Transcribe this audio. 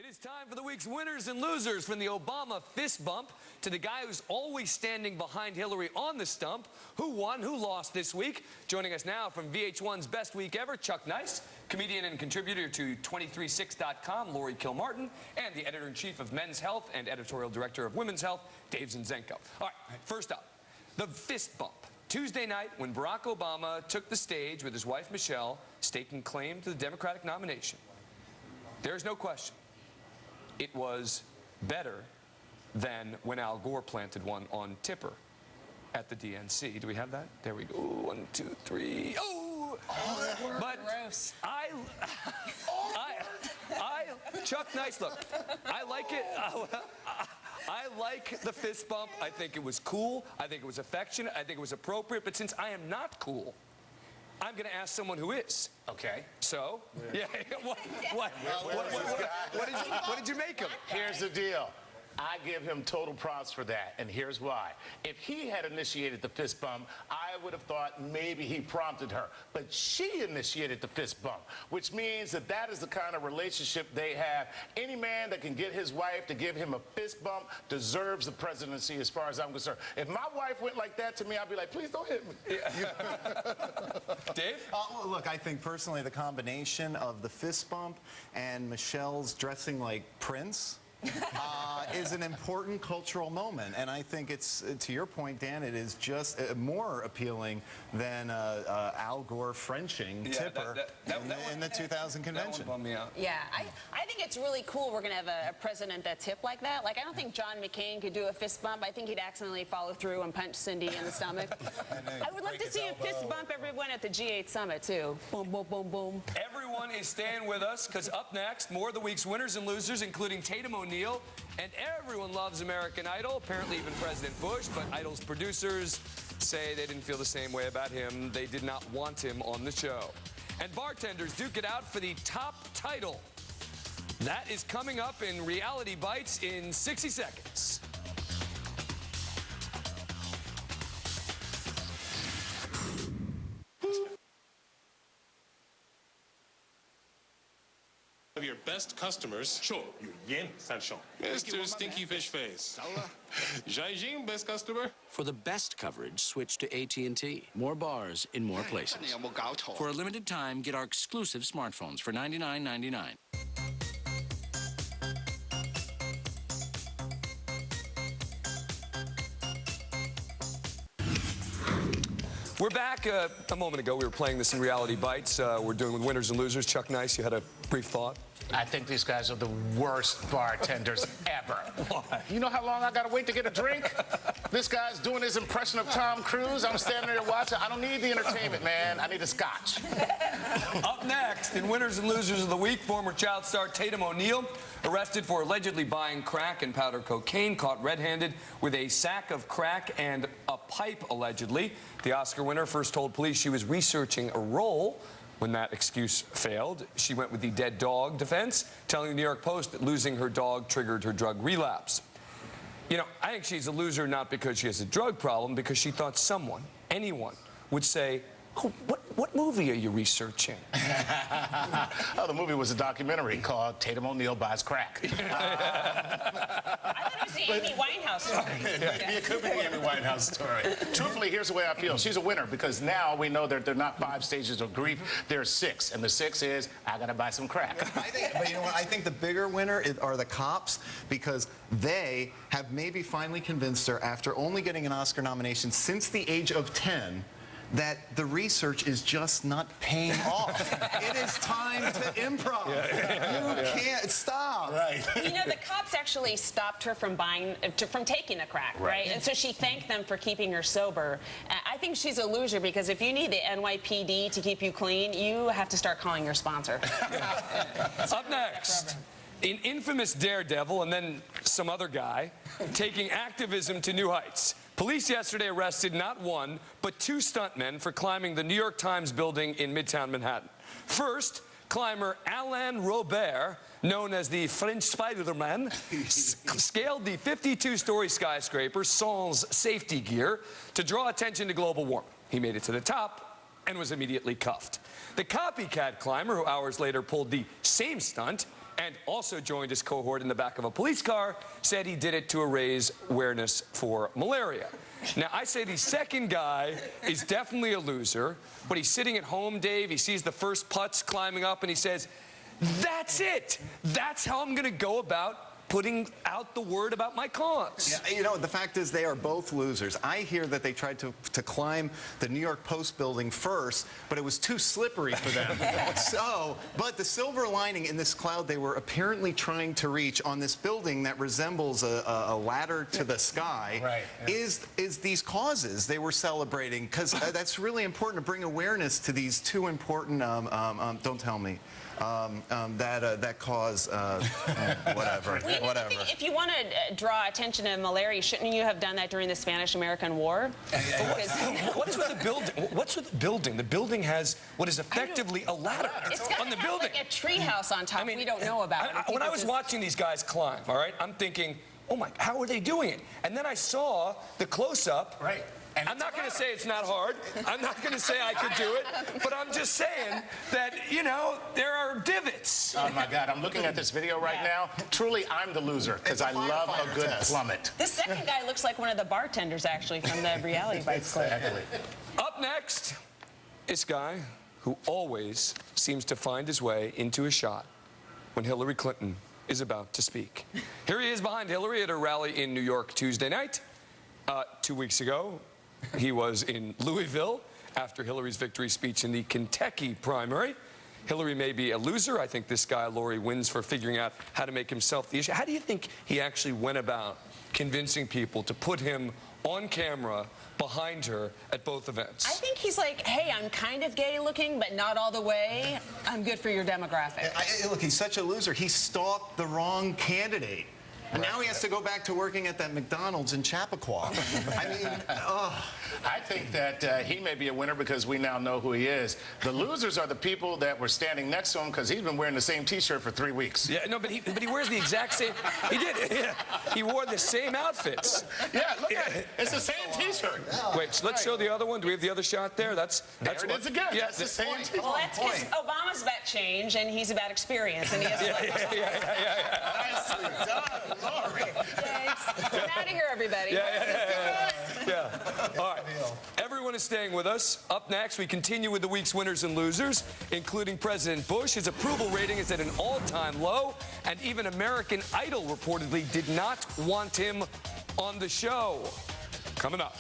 is time for the week's winners and losers, from the Obama fist bump to the guy who's always standing behind Hillary on the stump. Who won, who lost this week? Joining us now from VH1's Best Week Ever, Chuck Nice, comedian and contributor to 236.com, Lori Kilmartin, and the editor-in-chief of Men's Health and editorial director of Women's Health, Dave Zinczenko. All right, first up, the fist bump. Tuesday night, when Barack Obama took the stage with his wife, Michelle, staking claim to the Democratic nomination, there's no question it was better than when Al Gore planted one on Tipper at the DNC. Do we have that? There we go. 1, 2, 3. Oh! But gross. Chuck Nice, look, I like it. I like the fist bump. I think it was cool. I think it was affectionate. I think it was appropriate. But since I am not cool, I'm going to ask someone who is. Okay. So, yeah, what did you make of it? Here's the deal. I give him total props for that, and here's why. If he had initiated the fist bump, I would have thought maybe he prompted her. But she initiated the fist bump, which means that that is the kind of relationship they have. Any man that can get his wife to give him a fist bump deserves the presidency, as far as I'm concerned. If my wife went like that to me, I'd be like, please don't hit me. Dave? Look, I think personally the combination of the fist bump and Michelle's dressing like Prince is an important cultural moment, and I think it's, to your point, Dan, it is just more appealing than Al Gore Frenching Tipper in the 2000 convention. That one bummed me out. Yeah, I think it's really cool we're going to have a president that's hip like that. Like, I don't think John McCain could do a fist bump. I think he'd accidentally follow through and punch Cindy in the stomach. I would love to see a fist bump everyone at the G8 summit, too. Boom, boom, boom, boom. Everyone is staying with us, because up next, more of the week's winners and losers, including Tatum O'Neal. And everyone loves American Idol, apparently even President Bush, but Idol's producers say they didn't feel the same way about him. They did not want him on the show. And bartenders duke it out for the top title. That is coming up in Reality Bites in 60 seconds. Of your best customers. Sure, Mr. Stinky Fish Face. Jaijing, best customer. For the best coverage, switch to AT&T. More bars in more places. For a limited time, get our exclusive smartphones for $99.99. We're back. A moment ago, we were playing this in Reality Bites. We're doing with winners and losers. Chuck Nice, you had a brief thought? I think these guys are the worst bartenders ever. Why? You know how long I gotta wait to get a drink? This guy's doing his impression of Tom Cruise. I'm standing there watching. I don't need the entertainment, man. I need a scotch. Up next, in winners and losers of the week, former child star Tatum O'Neal, arrested for allegedly buying crack and powder cocaine, caught red-handed with a sack of crack and a pipe, allegedly. The Oscar winner first told police she was researching a role. When that excuse failed, she went with the dead dog defense, telling the New York Post that losing her dog triggered her drug relapse. You know, I think she's a loser not because she has a drug problem, because she thought someone, anyone, would say, oh, what movie are you researching? Oh, the movie was a documentary called Tatum O'Neal Buys Crack. I thought it was the Amy Winehouse story. Maybe it could be the Amy Winehouse story. Truthfully, here's the way I feel. She's a winner, because now we know that they're not 5 stages of grief. There's 6. And the 6 is, I got to buy some crack. But you know what? I think the bigger winner are the cops, because they have maybe finally convinced her, after only getting an Oscar nomination since the age of 10, that the research is just not paying off. It is time to improv. You can't stop. Right. You know, the cops actually stopped her from taking the crack, right? And so she thanked them for keeping her sober. I think she's a loser, because if you need the NYPD to keep you clean, you have to start calling your sponsor. Up next, an infamous daredevil and then some other guy taking activism to new heights. Police yesterday arrested not 1, but 2 stuntmen for climbing the New York Times building in Midtown Manhattan. First, climber Alain Robert, known as the French Spider-Man, scaled the 52-story skyscraper sans safety gear to draw attention to global warming. He made it to the top and was immediately cuffed. The copycat climber, who hours later pulled the same stunt, and also joined his cohort in the back of a police car, said he did it to raise awareness for malaria. Now, I say the second guy is definitely a loser. When he's sitting at home, Dave, he sees the first putts climbing up, and he says, that's it. That's how I'm going to go about putting out the word about my cause. Yeah, you know, the fact is they are both losers. I hear that they tried to climb the New York Post building first, but it was too slippery for them. But the silver lining in this cloud they were apparently trying to reach on this building that resembles a ladder to the sky is these causes they were celebrating, because that's really important to bring awareness to these two important, don't tell me, that cause, whatever. Whatever. If you want to draw attention to malaria, shouldn't you have done that during the Spanish-American War? What's with the building? What's with the building? The building has what is effectively a ladder on the building. Like a treehouse on top. We don't know about. When I was watching these guys climb, all right, I'm thinking, oh my, how are they doing it? And then I saw the close-up. Right. And I'm not going to say it's not hard. I'm not going to say I could do it. But I'm just saying that, you know, there are divots. Oh, my God. I'm looking at this video right now. Truly, I'm the loser because I love a good plummet. This second guy looks like one of the bartenders, actually, from the Reality Bites clip. Exactly. Up next, this guy who always seems to find his way into a shot when Hillary Clinton is about to speak. Here he is behind Hillary at a rally in New York Tuesday night. 2 weeks ago, he was in Louisville after Hillary's victory speech in the Kentucky primary. Hillary may be a loser. I think this guy, Lori, wins for figuring out how to make himself the issue. How do you think he actually went about convincing people to put him on camera behind her at both events? I think he's like, hey, I'm kind of gay looking, but not all the way. I'm good for your demographic. Look, he's such a loser. He stalked the wrong candidate. And now he has to go back to working at that McDonald's in Chappaqua. I mean, I think that he may be a winner because we now know who he is. The losers are the people that were standing next to him because he's been wearing the same T-shirt for 3 weeks. Yeah, no, but he wears the exact same. He did. Yeah. He wore the same outfits. Yeah, look at it. It's the same T-shirt. Wait, so let's show the other one. Do we have the other shot there? That's there it is again. Yeah, that's the same T-shirt. Well, that's because Obama's about change and he's about experience, and he has. Nicely done, Lori. Thanks. Get out of here, everybody. Yeah. All right. Everyone is staying with us. Up next, we continue with the week's winners and losers, including President Bush. His approval rating is at an all-time low, and even American Idol reportedly did not want him on the show. Coming up.